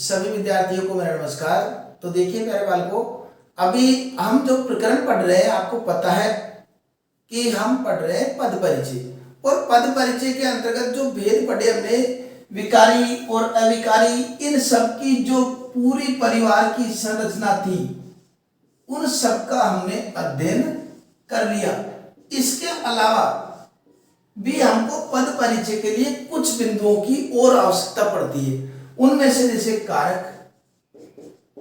सभी विद्यार्थियों को मेरा नमस्कार। तो देखिए प्यारे बालकों, अभी हम जो प्रकरण पढ़ रहे हैं आपको पता है कि हम पढ़ रहे हैं पद परिचय। और पद परिचय के अंतर्गत जो भेद पढ़े हमने विकारी और अविकारी, इन सब की जो पूरी परिवार की संरचना थी उन सब का हमने अध्ययन कर लिया। इसके अलावा भी हमको पद परिचय के लिए कुछ बिंदुओं की और आवश्यकता पड़ती है। उनमें से जैसे कारक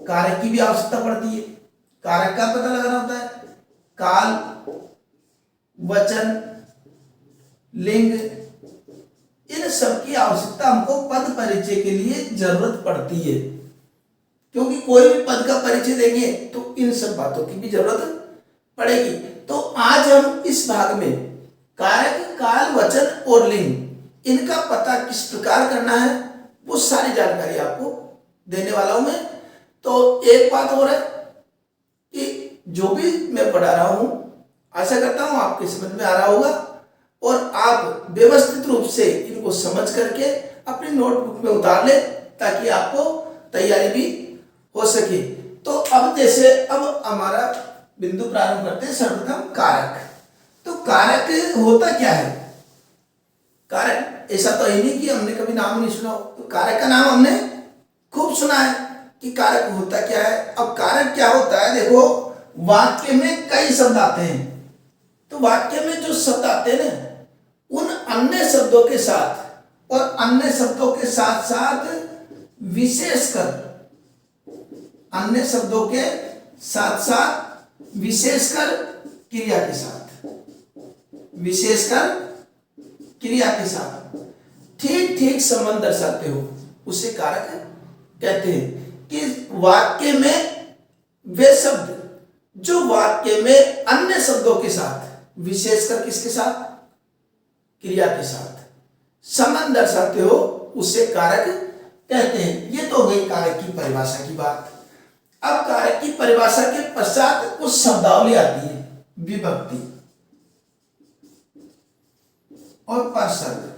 कारक की भी आवश्यकता पड़ती है। कारक का पता लगाना होता है। काल, वचन, लिंग, इन सब की आवश्यकता हमको पद परिचय के लिए जरूरत पड़ती है, क्योंकि कोई भी पद का परिचय देंगे तो इन सब बातों की भी जरूरत पड़ेगी। तो आज हम इस भाग में कारक, काल, वचन और लिंग, इनका पता किस प्रकार करना है वो सारी जानकारी आपको देने वाला हूं मैं। तो एक बात और है कि जो भी मैं पढ़ा रहा हूं आशा करता हूं आपके समझ में आ रहा होगा और आप व्यवस्थित रूप से इनको समझ करके अपनी नोटबुक में उतार ले ताकि आपको तैयारी भी हो सके। तो अब जैसे अब हमारा बिंदु प्रारंभ करते हैं सर्वप्रथम कारक। तो कारक होता क्या है? कारक ऐसा तो है नहीं कि हमने कभी नाम नहीं सुना। तो कारक का नाम हमने खूब सुना है कि कारक होता क्या है। अब कारक क्या होता है, देखो वाक्य में कई शब्द आते हैं, तो वाक्य में जो शब्द आते हैं ना उन अन्य शब्दों के साथ और अन्य शब्दों के साथ साथ विशेषकर अन्य शब्दों के साथ साथ विशेषकर क्रिया के साथ ठीक ठीक संबंध दर्शाते हो उसे कारक कहते हैं। कि वाक्य में वे शब्द जो वाक्य में अन्य शब्दों के साथ, विशेषकर किसके साथ? क्रिया के साथ संबंध दर्शाते हो उसे कारक कहते हैं। ये तो हो गई कारक की परिभाषा की बात। अब कारक की परिभाषा के पश्चात कुछ शब्दावली आती है, विभक्ति और परसर्ग।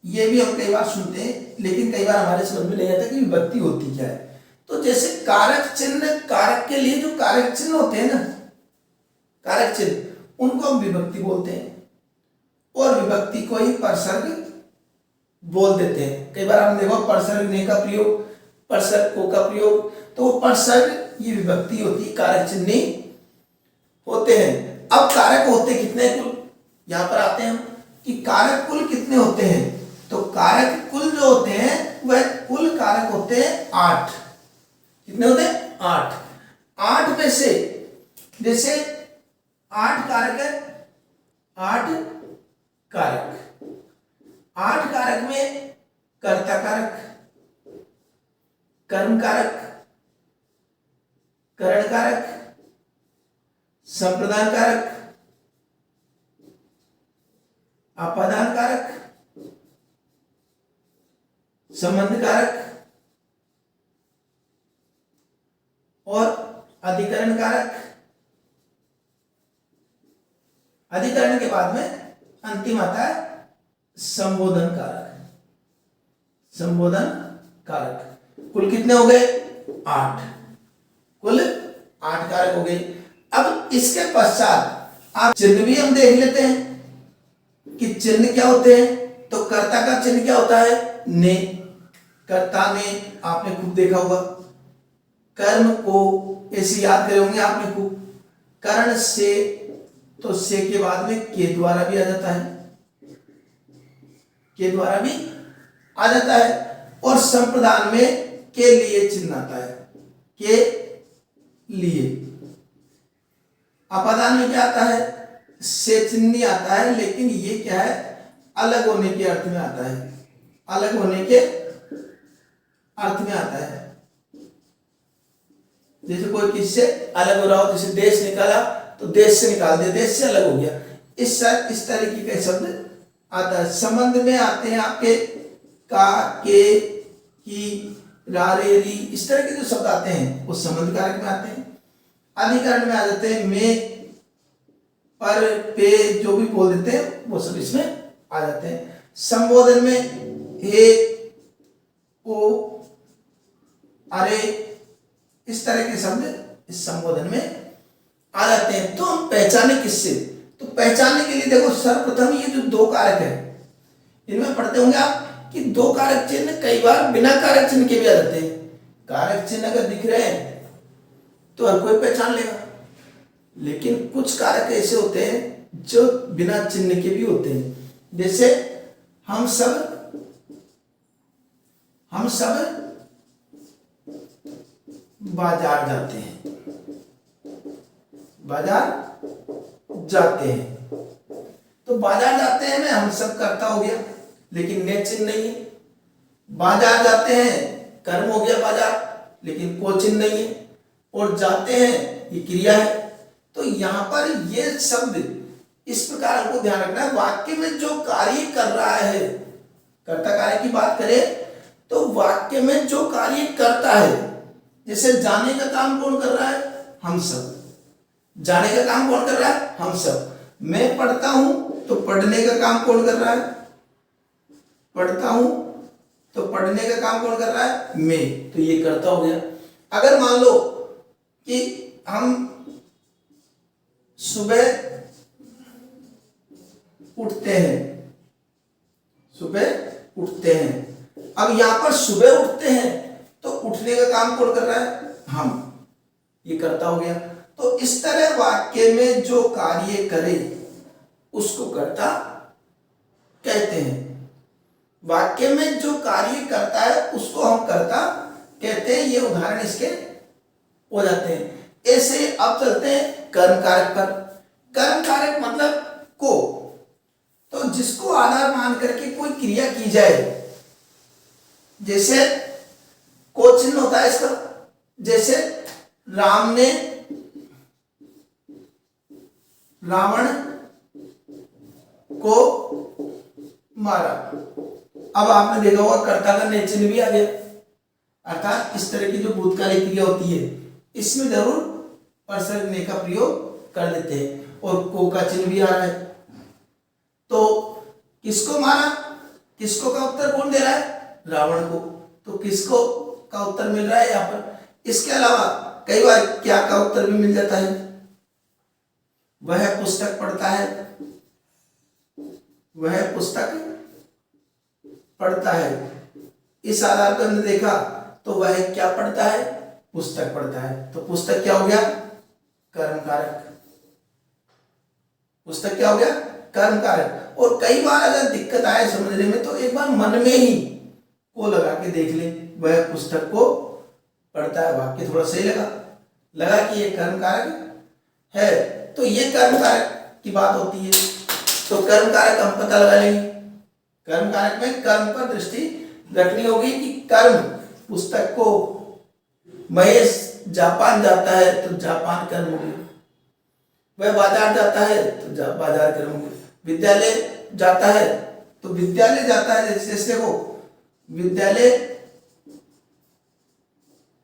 ये भी हम कई बार सुनते हैं लेकिन कई बार हमारे समझ में नहीं आता कि विभक्ति होती क्या है। तो जैसे कारक चिन्ह, कारक के लिए जो कारक चिन्ह होते हैं ना, कारक चिन्ह, उनको हम विभक्ति बोलते हैं और विभक्ति को ही परसर्ग बोल देते हैं। कई बार हम देखो परसर्ग ने का प्रयोग, परसर्ग को का प्रयोग, तो वो परसर्ग ये विभक्ति होती है, कारक चिन्ह होते हैं। अब कारक होते कितने कुल, यहां पर आते हैं हम कि कारक कुल कितने होते हैं। तो कारक कुल जो होते हैं वह कुल कारक होते हैं 8। कितने होते हैं? 8। 8 में से जैसे 8 कारक है, 8 कारक, 8 कारक में कर्ता कारक, कर्म कारक, करण कारक, संप्रदान कारक, अपादान कारक, संबंध कारक और अधिकरण कारक। अधिकरण के बाद में अंतिम आता है संबोधन कारक। संबोधन कारक कुल कितने हो गए? 8। कुल 8 कारक हो गए। अब इसके पश्चात आप चिन्ह भी हम देख लेते हैं कि चिन्ह क्या होते हैं। तो कर्ता का चिन्ह क्या होता है? ने। कर्ता ने आपने खूब देखा होगा। कर्म को ऐसे याद करे होंगे आपने खूब। करण से, तो से के बाद में के द्वारा भी आ जाता है, के द्वारा भी आ जाता है। और संप्रदान में के लिए चिन्ह आता है, के लिए। अपादान में क्या आता है? से चिन्ह आता है, लेकिन ये क्या है? अलग होने के अर्थ में आता है, अलग होने के अर्थ में आता है। जैसे कोई किससे अलग हो रहा हो, जैसे देश निकाला तो देश से निकाल दिया, देश से अलग हो गया, इस तरीके का शब्द आता है। संबंध में आते हैं आपके का, के, की, रा, रे, री, इस तरह के जो शब्द आते हैं वो संबंध कारक में आते हैं। अधिकरण में आ जाते हैं में, पर, पे, जो भी बोल देते हैं वो सब इसमें आ जाते हैं। संबोधन में हे, ओ, अरे, इस तरह के शब्द इस संबोधन में आ जाते हैं। तो हम पहचाने किससे? तो पहचानने के लिए देखो, सर्वप्रथम ये जो दो कारक है, इनमें पढ़ते होंगे आप कि दो कारक चिन्ह कई बार बिना कारक चिन्ह के भी आ जाते हैं। कारक चिन्ह अगर दिख रहे हैं तो हर कोई पहचान लेगा, लेकिन कुछ कारक ऐसे होते हैं जो बिना चिन्ह के भी होते हैं। जैसे हम सब बाजार जाते हैं, बाजार जाते हैं। तो बाजार जाते हैं में हम सब कर्ता हो गया, लेकिन ने चिन्ह नहीं है। बाजार जाते हैं कर्म हो गया बाजार, लेकिन को चिन्ह नहीं है। और जाते हैं ये क्रिया है। तो यहां पर ये शब्द इस प्रकार हमको ध्यान रखना है, वाक्य में जो कार्य कर रहा है, कर्ता कार्य की बात करें तो वाक्य में जो कार्य करता है, जैसे जाने का काम कौन कर रहा है? हम सब। जाने का काम कौन कर रहा है? हम सब। मैं पढ़ता हूं तो पढ़ने का काम कौन कर रहा है? पढ़ता हूं तो पढ़ने का काम कौन कर रहा है? मैं। तो ये करता हो गया। अगर मान लो कि हम सुबह उठते हैं, सुबह उठते हैं। अब यहां पर सुबह उठते हैं तो उठने का काम कौन कर रहा है? हम। ये करता हो गया। तो इस तरह वाक्य में जो कार्य करे उसको कर्ता कहते हैं। वाक्य में जो कार्य करता है उसको हम कर्ता कहते हैं। ये उदाहरण इसके हो जाते हैं। ऐसे अब चलते हैं कर्म कारक पर। कर्म कारक मतलब को, तो जिसको आधार मान करके कोई क्रिया की जाए, जैसे को चिन्ह होता है इसका। जैसे राम ने रावण को मारा। अब आपने देखा होगा कर्ता का ने चिन्ह भी आ गया, अर्थात इस तरह की जो भूतकालिक क्रिया होती है इसमें जरूर परसर्ग ने का प्रयोग कर देते हैं। और को का चिन्ह भी आ रहा है। तो किसको मारा, किसको का उत्तर कौन दे रहा है? रावण को। तो किसको का उत्तर मिल रहा है यहां पर। इसके अलावा कई बार क्या का उत्तर भी मिल जाता है। वह पुस्तक पढ़ता है, वह पुस्तक पढ़ता है। इस आधार पर हमने देखा तो वह क्या पढ़ता है? पुस्तक पढ़ता है। तो पुस्तक क्या हो गया? कर्म कारक। पुस्तक क्या हो गया? कर्म कारक। और कई बार अगर दिक्कत आए समझने में तो एक बार मन में ही को लगा के देख ले, वह पुस्तक को पढ़ता है। वाक्य थोड़ा सही लगा कि ये कर्म कारक है, तो ये कर्म कारक की बात होती है। तो कर्म कारक हम पता लगा लेंगे। कर्म कारक में कर्म पर दृष्टि रखनी होगी कि कर्म पुस्तक को, महेश जापान जाता है तो जापान कर्म हो गया। वह बाजार जाता है तो बाजार कर्म हो गया। विद्यालय जाता है तो विद्यालय जाता है। जैसे देखो विद्यालय,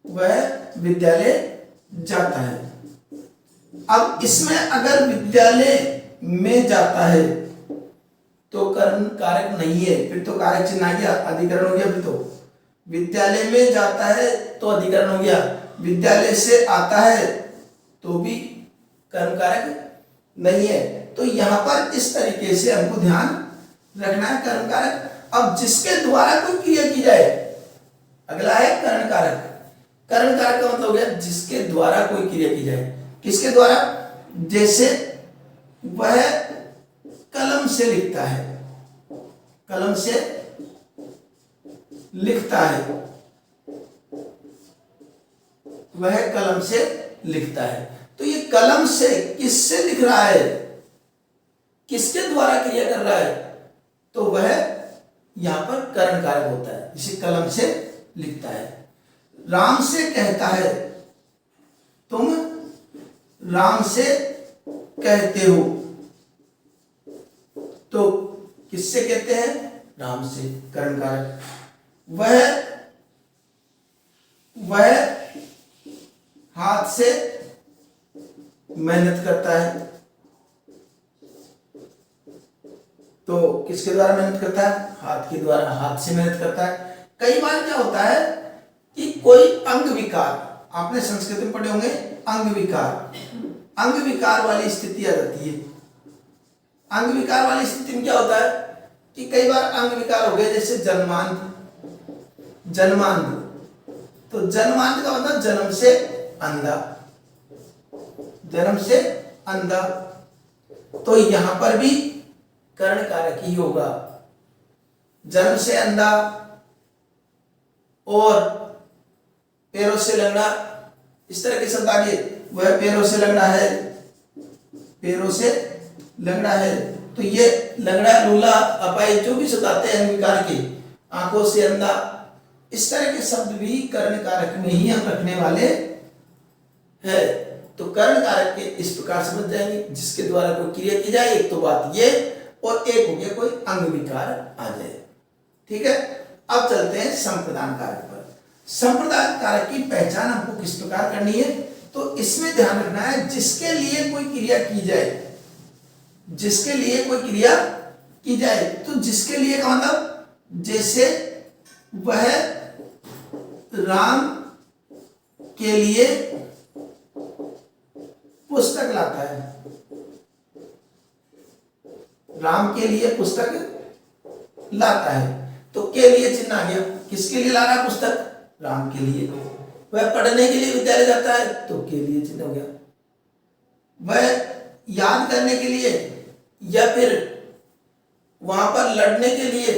वह विद्यालय जाता है। अब इसमें अगर विद्यालय में जाता है तो कर्म कारक नहीं है, फिर तो कारक चिन्ह आ गया, अधिकरण हो गया। फिर तो विद्यालय में जाता है तो अधिकरण हो गया। विद्यालय से आता है तो भी कर्म कारक नहीं है। तो यहां पर इस तरीके से हमको ध्यान रखना है कर्म कारक। अब जिसके द्वारा कोई क्रिया की जाए, अगला है कर्ण कारक। कर्ण कारक का मतलब हो गया जिसके द्वारा कोई क्रिया की जाए। किसके द्वारा? जैसे वह कलम से लिखता है, कलम से लिखता है, वह कलम से लिखता है। तो ये कलम से किससे लिख रहा है, किसके द्वारा क्रिया कर रहा है? तो वह यहां पर कर्ण कारक होता है, इसे कलम से लिखता है। राम से कहता है, तुम राम से कहते हो, तो किससे कहते हैं? राम से, कर्ण कारक। वह हाथ से मेहनत करता है, तो किसके द्वारा मेहनत करता है? हाथ के द्वारा, हाथ से मेहनत करता है। कई बार क्या होता है कि कोई अंग विकार, आपने संस्कृत में पढ़े होंगे अंग विकार, अंग विकार वाली स्थिति आ जाती है। अंग विकार वाली स्थिति में क्या होता है कि कई बार अंग विकार हो गए, जैसे जन्मांध, जन्मांध, तो जन्मांध का मतलब जन्म से अंधा, जन्म से अंधा, तो यहां पर भी कर्ण कारक ही होगा। जन्म से अंधा और पैरों से लंगड़ा, इस तरह के शब्द आगे, वह पैरों से लंगड़ा है, पैरों से लंगड़ा है, तो ये लंगड़ा, लूला, अपाई जो भी शब्द आते हैं विकार के, आंखों से अंधा, इस तरह के शब्द भी कर्ण कारक में ही हम रखने वाले हैं। तो कर्ण कारक के इस प्रकार समझ जाएंगे, जिसके द्वारा कोई क्रिया की जाए, एक तो बात ये, और एक हो गया कोई अंग विकार आ जाए। ठीक है, अब चलते हैं संप्रदान कारक पर। संप्रदान कारक की पहचान हमको किस प्रकार करनी है, तो इसमें ध्यान रखना है जिसके लिए कोई क्रिया की जाए, जिसके लिए कोई क्रिया की जाए, तो जिसके लिए का मतलब जैसे वह राम के लिए पुस्तक लाता है, राम के लिए पुस्तक लाता है, तो के लिए चिन्ह आ गया, किसके लिए ला रहा है पुस्तक, राम के लिए। वह पढ़ने के लिए विद्यालय जाता है, तो के लिए चिन्ह हो गया। वह याद करने के लिए या फिर वहां पर लड़ने के लिए,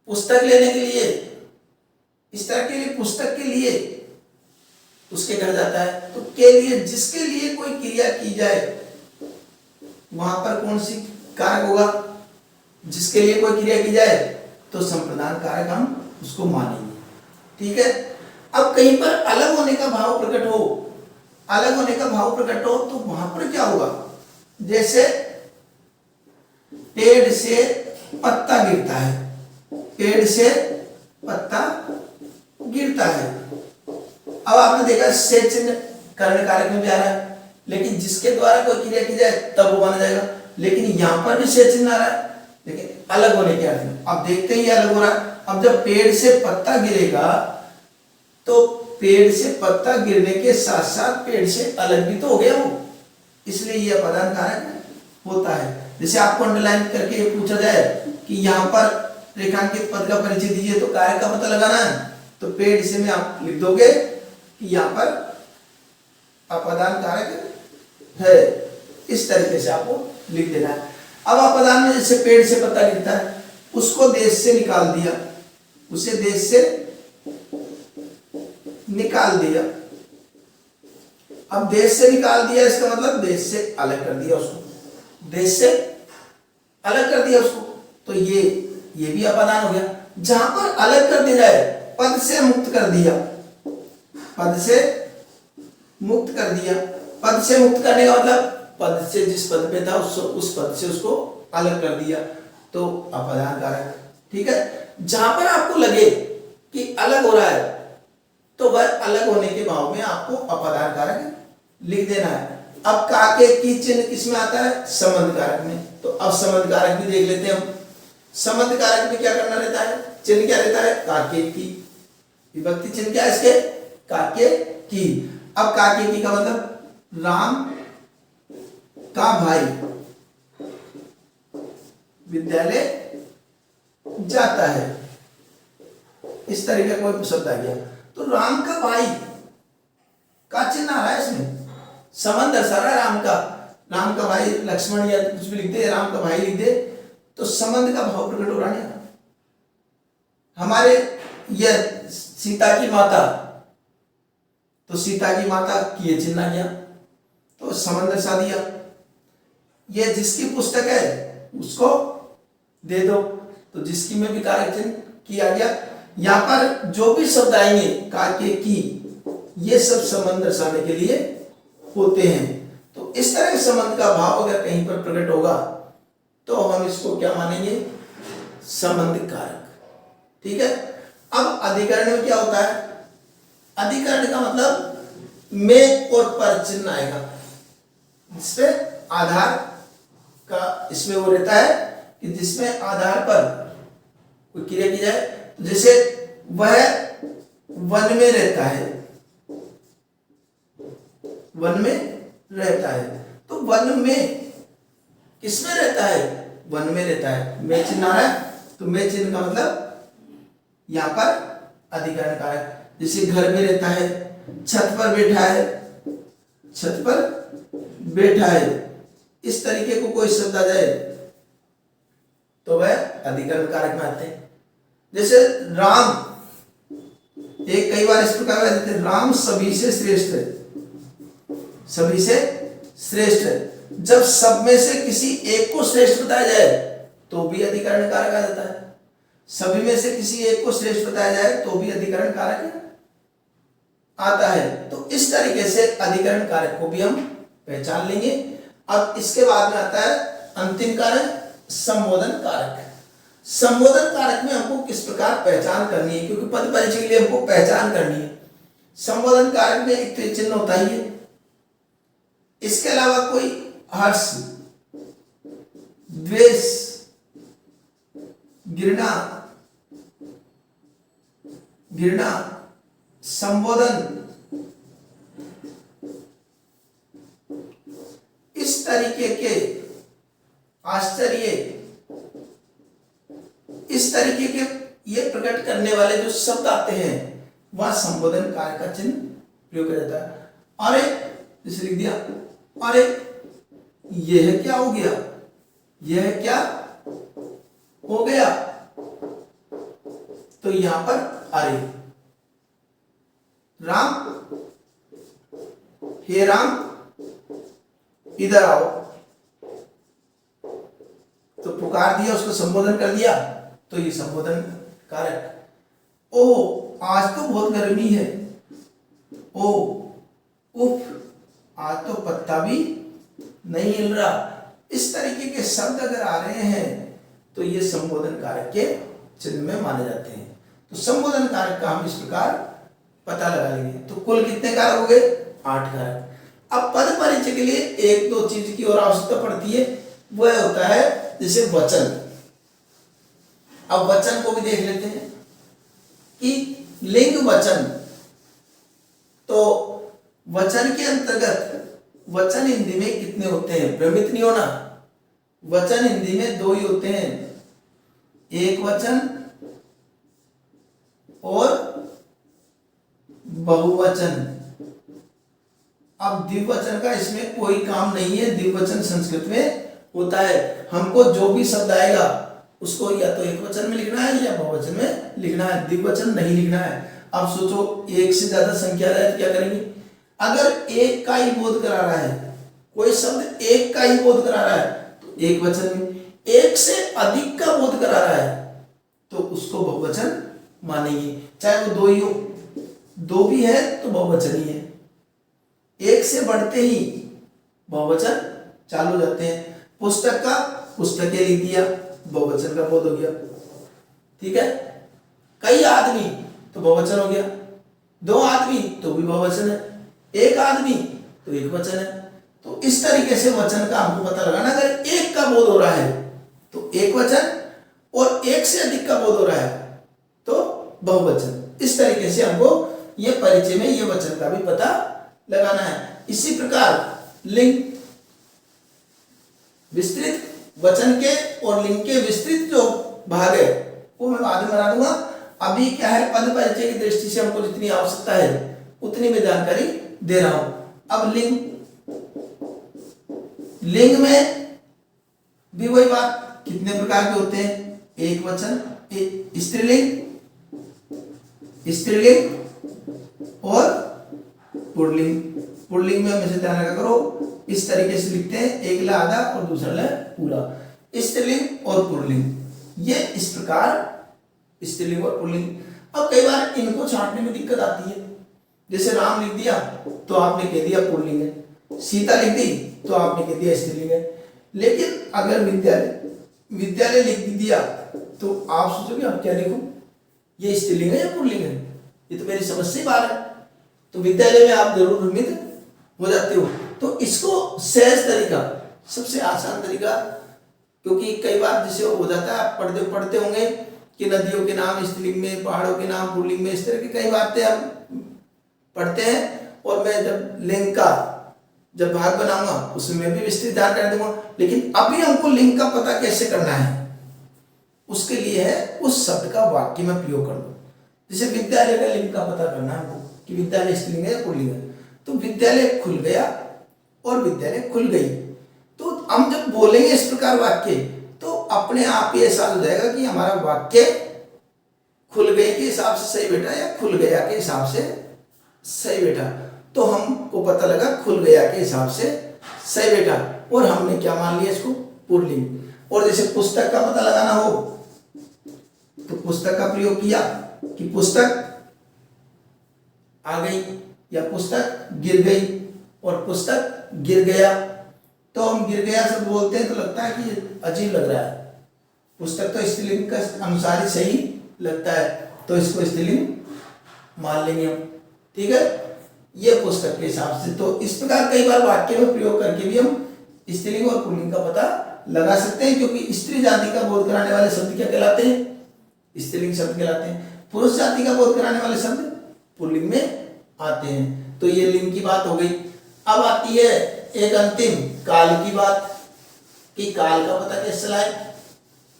पुस्तक लेने के लिए, इस तरह के लिए, पुस्तक के लिए उसके घर जाता है, तो के लिए, जिसके लिए कोई क्रिया की जाए, वहां पर कौन सी कारक होगा, जिसके लिए कोई क्रिया की जाए, तो संप्रदान कारक हम उसको मानेंगे। ठीक है, अब कहीं पर अलग होने का भाव प्रकट हो, अलग होने का भाव प्रकट हो, तो वहां पर क्या होगा, जैसे पेड़ से पत्ता गिरता है, पेड़ से पत्ता गिरता है। अब आपने देखा से चिन्ह कर्ण कारक में भी आ रहा है, लेकिन जिसके द्वारा कोई क्रिया की जाए तब वो माना जाएगा, लेकिन यहां पर भी से चिन्ह आ रहा है, लेकिन अलग होने के अर्थ में। अब देखते ही अलग हो रहा है। अब जब पेड़ से पत्ता गिरेगा, तो पेड़ से पत्ता गिरने के साथ साथ पेड़ से अलग भी तो हो गया वो, इसलिए यह अपदान कारक होता है। जैसे आपको अंडरलाइन करके पूछा जाए कि यहाँ पर रेखांकित पद का परिचय दीजिए, तो कारक का पता लगाना है, तो पेड़ से में आप लिख दोगे कि यहाँ पर अपदान कारक है, इस तरीके से आपको लिख देना है। अब अपदान में जैसे पेड़ से पत्ता गिरता है, उसको देश से निकाल दिया, उसे देश से निकाल दिया। अब देश से निकाल दिया, इसका मतलब देश से अलग कर दिया उसको, देश से अलग कर दिया उसको, तो ये भी अपदान हो गया। जहां पर अलग कर दिया जाए, पद से मुक्त कर दिया, पद से मुक्त कर दिया, पद से मुक्त करने का मतलब पद से, जिस पद पे था उस पद से उसको अलग कर दिया, तो अपदान कारक। ठीक है, जहां पर आपको लगे कि अलग हो रहा है, तो वह अलग होने के भाव में आपको अपदान कारक लिख देना है। अब काके की चिन्ह किसमें आता है, संबंध कारक में, तो अब संबंध कारक भी देख लेते हैं हम। संबंध कारक में क्या करना रहता है, चिन्ह क्या रहता है, काके की, विभक्ति चिन्ह क्या है इसके, काके की। अब काके की का मतलब राम का भाई विद्यालय जाता है, इस तरीके का कोई शब्द आ गया, तो राम का भाई का चिन्ह आ रहा है इसमें, संबंध दर्शा रहा है राम का, राम का भाई लक्ष्मण या कुछ भी लिख दे, राम का भाई लिख दे, तो संबंध का भाव प्रकट हो रहा है। हमारे यह सीता की माता, तो सीता की माता की ये चिन्ह आ गया, तो संबंध दर्शा दिया। ये जिसकी पुस्तक है उसको दे दो, तो जिसकी में भी कारक चिन्ह किया गया। यहां पर जो भी शब्द आएंगे काके की, ये सब संबंध दर्शाने के लिए होते हैं। तो इस तरह के संबंध का भाव अगर कहीं पर प्रकट होगा, तो हम इसको क्या मानेंगे, संबंध कारक। ठीक है, अब अधिकरण में क्या होता है, अधिकरण का मतलब में और पर चिन्ह आएगा, जिसपे आधार का इसमें वो रहता है कि जिसमें आधार पर कोई क्रिया की जाए, जैसे वह वन में रहता है, वन में रहता है। तो वन में किसमें रहता है? वन में रहता है। में चिन्ह आ रहा है, तो में चिन्ह का मतलब यहां पर अधिकरण कारक। जैसे घर में रहता है, छत पर बैठा है, छत पर बैठा है, इस तरीके को कोई शब्द आ जाए तो वह अधिकरण कारक में आते हैं। जैसे राम, एक कई बार इस प्रकार कहते हैं, राम सभी से श्रेष्ठ है, सभी से श्रेष्ठ है। जब सब में से किसी एक को श्रेष्ठ बताया जाए तो भी अधिकरण कारक आ जाता है। सभी में से किसी एक को श्रेष्ठ बताया जाए तो भी अधिकरण कारक आता है। तो इस तरीके से अधिकरण कारक को भी हम पहचान लेंगे। अब इसके बाद में आता है अंतिम कारक, संबोधन कारक। संबोधन कारक में हमको किस प्रकार पहचान करनी है, क्योंकि पद परिचय के लिए हमको पहचान करनी है। संबोधन कारक में एक तो चिन्ह होता ही है, इसके अलावा कोई हर्ष, द्वेष, घृणा, घृणा, संबोधन, इस तरीके के आश्चर्य, इस तरीके के ये प्रकट करने वाले जो शब्द आते हैं वह संबोधन कारक का चिन्ह प्रयोग किया जाता है। अरे जैसे लिख दिया, अरे यह क्या हो गया, यह क्या हो गया, तो यहां पर अरे। राम, हे राम इधर आओ, तो पुकार दिया, उसको संबोधन कर दिया, तो ये संबोधन कारक। ओह आज तो बहुत गर्मी है, ओ उफ आज तो पत्ता भी नहीं हिल रहा। इस तरीके के शब्द अगर आ रहे हैं तो ये संबोधन कारक के चिन्ह में माने जाते हैं। तो संबोधन कारक का हम इस प्रकार पता लगा लेंगे। तो कुल कितने कारक हो गए? 8 कारक। अब पद परिचय के लिए एक दो चीज की और आवश्यकता पड़ती है, वह होता है जैसे वचन। अब वचन को भी देख लेते हैं कि लिंग वचन, तो वचन के अंतर्गत वचन हिंदी में कितने होते हैं? भ्रमित नहीं होना, वचन हिंदी में 2 ही होते हैं, एक वचन और बहुवचन। अब द्विवचन का इसमें कोई काम नहीं है, द्विवचन संस्कृत में होता है। हमको जो भी शब्द आएगा उसको या तो एक वचन में लिखना है या बहुवचन में लिखना है, द्विवचन नहीं लिखना है। अब सोचो एक से ज्यादा संख्या रहे तो क्या करेंगे? अगर एक का ही बोध करा रहा है, कोई शब्द एक का ही बोध करा रहा है तो एक वचन में, एक से अधिक का बोध करा रहा है तो उसको बहुवचन मानेंगे, चाहे वो 2 ही हो। 2 भी है तो बहुवचन ही है, एक से बढ़ते ही बहुवचन चालू हो जाते हैं। पुस्तक का पुस्तकें लिख दिया, बहुवचन का बोध हो गया, ठीक है। कई आदमी तो बहुवचन हो गया, 2 आदमी तो भी बहुवचन है, 1 आदमी तो एक वचन है। तो इस तरीके से वचन का हमको पता लगाना। अगर एक का बोध हो रहा है तो एक वचन, और एक से अधिक का बोध हो रहा है तो बहुवचन। इस तरीके से हमको ये परिचय में ये वचन का भी पता लगाना है। इसी प्रकार लिंग विस्तृत, वचन के और लिंग के विस्तृत जो भाग है वो मैं बाद में बना दूंगा। अभी क्या है, पद परिचय की दृष्टि से हमको जितनी आवश्यकता है उतनी मैं जानकारी दे रहा हूं। अब लिंग, लिंग में भी वही बात, कितने प्रकार के होते हैं? एक वचन, स्त्रीलिंग, स्त्रीलिंग और पुल्लिंग। पुल्लिंग में हमेशा ध्यान रखा करो, इस तरीके से लिखते हैं, एक ला आधा और दूसरा ला पूरा, स्त्रीलिंग और पुल्लिंग। ये इस प्रकार स्त्रीलिंग और पुल्लिंग। अब कई बार इनको छांटने में दिक्कत आती है, जैसे राम लिख दिया तो आपने कह दिया पुल्लिंग है, सीता लिख दी तो आपने कह दिया स्त्रीलिंग है। लेकिन अगर विद्यालय लिख दिया तो आप सोचोगे अब क्या लिखूं, ये स्त्रीलिंग है या पुल्लिंग है, ये तो मेरी समझ से बाहर है। तो विद्यालय में आप जरूर भ्रमित हो जाते हो। तो इसको सहज तरीका, सबसे आसान तरीका, क्योंकि कई बार जिसे हो जाता है, आप पढ़ते होंगे कि नदियों के नाम स्त्रीलिंग में, पहाड़ों के नाम पुल्लिंग में, इस तरह की कई बातें हम पढ़ते हैं। और मैं जब लिंग का जब भाग बनाऊंगा उसमें भी विस्तृत जानकारी दूंगा। लेकिन अभी हमको लिंग का पता कैसे करना है, उसके लिए है उस शब्द का वाक्य में प्रयोग कर दो। जैसे विद्यालय का लिंग का पता करना है हमको कि विद्यालय स्त्रीलिंग है या पुल्लिंग है, तो विद्यालय खुल गया और विद्यालय खुल गई। तो हम जब बोलेंगे इस प्रकार वाक्य, तो अपने आप ही एहसास हो जाएगा कि हमारा वाक्य खुल गई के हिसाब से सही बैठा या खुल गया के हिसाब से सही बैठा। तो हमको पता लगा खुल गया के हिसाब से सही बैठा, और हमने क्या मान लिया इसको, पुल्लिंग। और जैसे पुस्तक का पता लगाना हो तो पुस्तक का प्रयोग किया कि पुस्तक आ गई या पुस्तक गिर गई और पुस्तक गिर गया। तो हम गिर गया शब्द बोलते हैं तो लगता है कि अजीब लग रहा है, पुस्तक तो स्त्रीलिंग का अनुसार ही सही लगता है, तो इसको स्त्रीलिंग मान लेंगे हम। ठीक है, ये पुस्तक के हिसाब से। तो इस प्रकार कई बार वाक्य में प्रयोग करके भी हम स्त्रीलिंग और पुल्लिंग का पता लगा सकते हैं, क्योंकि स्त्री जाति का बोध कराने वाले शब्द क्या कहलाते हैं, स्त्रीलिंग शब्द कहलाते हैं। पुरुष जाति का बोध कराने वाले शब्द पुल्लिंग में आते हैं। तो ये लिंग की बात हो गई। अब आती है एक अंतिम काल की बात कि काल का पता कैसे चलाए।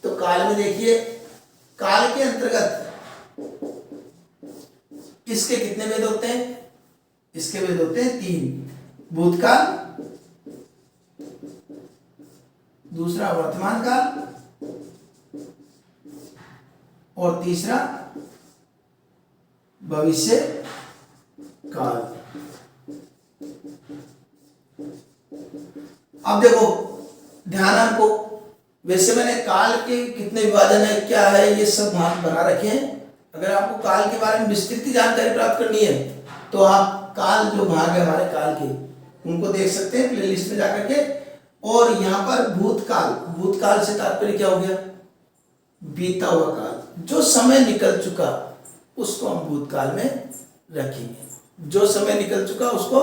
तो काल में देखिए, काल के अंतर्गत इसके कितने वेद होते हैं, इसके वेद होते हैं 3, भूतकाल, दूसरा वर्तमान काल और तीसरा भविष्य काल। अब देखो ध्यान आपको, वैसे मैंने काल के कितने विभाजन है, क्या है, ये सब भाग बना रखे हैं। अगर आपको काल के बारे में विस्तृत जानकारी प्राप्त करनी है तो आप काल जो भाग है हमारे काल के, उनको देख सकते हैं प्लेलिस्ट में जाकर के। और यहाँ पर भूतकाल, भूतकाल से तात्पर्य क्या हो गया, बीता हुआ काल, जो समय निकल चुका उसको हम भूतकाल में रखेंगे। जो समय निकल चुका उसको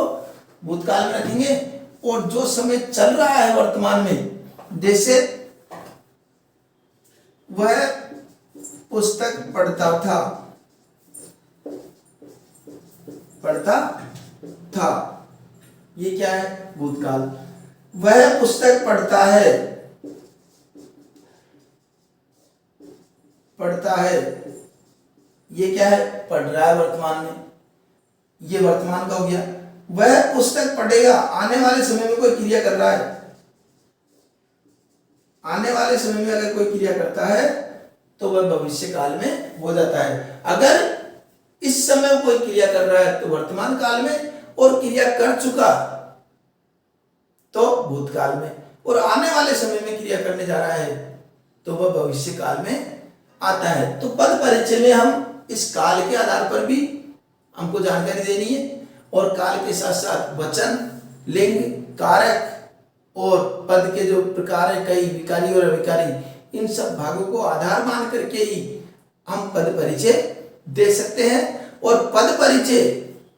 भूतकाल में रखेंगे। और जो समय चल रहा है वर्तमान में, जैसे वह पुस्तक पढ़ता था, ये क्या है, भूतकाल। वह पुस्तक पढ़ता है, ये क्या है, पढ़ रहा है वर्तमान में, ये वर्तमान का हो गया। वह पुस्तक पढ़ेगा, आने वाले समय में कोई क्रिया कर रहा है, आने वाले समय में अगर कोई क्रिया करता है तो वह भविष्य काल में हो जाता है। अगर इस समय कोई क्रिया कर रहा है तो वर्तमान काल में, और क्रिया कर चुका तो भूतकाल में, और आने वाले समय में क्रिया करने जा रहा है तो वह भविष्य काल में आता है। तो पद परिचय में हम इस काल के आधार पर भी हमको जानकारी देनी है, और काल के साथ साथ वचन, लिंग, कारक और पद के जो प्रकार है, कई विकारी और अविकारी, इन सब भागों को आधार मान करके ही हम पद परिचय दे सकते हैं। और पद परिचय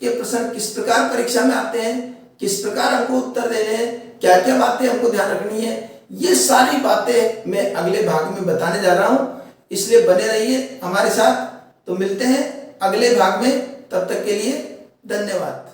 के प्रश्न किस प्रकार परीक्षा में आते हैं, किस प्रकार हमको उत्तर देने हैं, क्या क्या बातें हमको ध्यान रखनी है, ये सारी बातें मैं अगले भाग में बताने जा रहा हूं। इसलिए बने रहिए हमारे साथ। तो मिलते हैं अगले भाग में, तब तक के लिए धन्यवाद।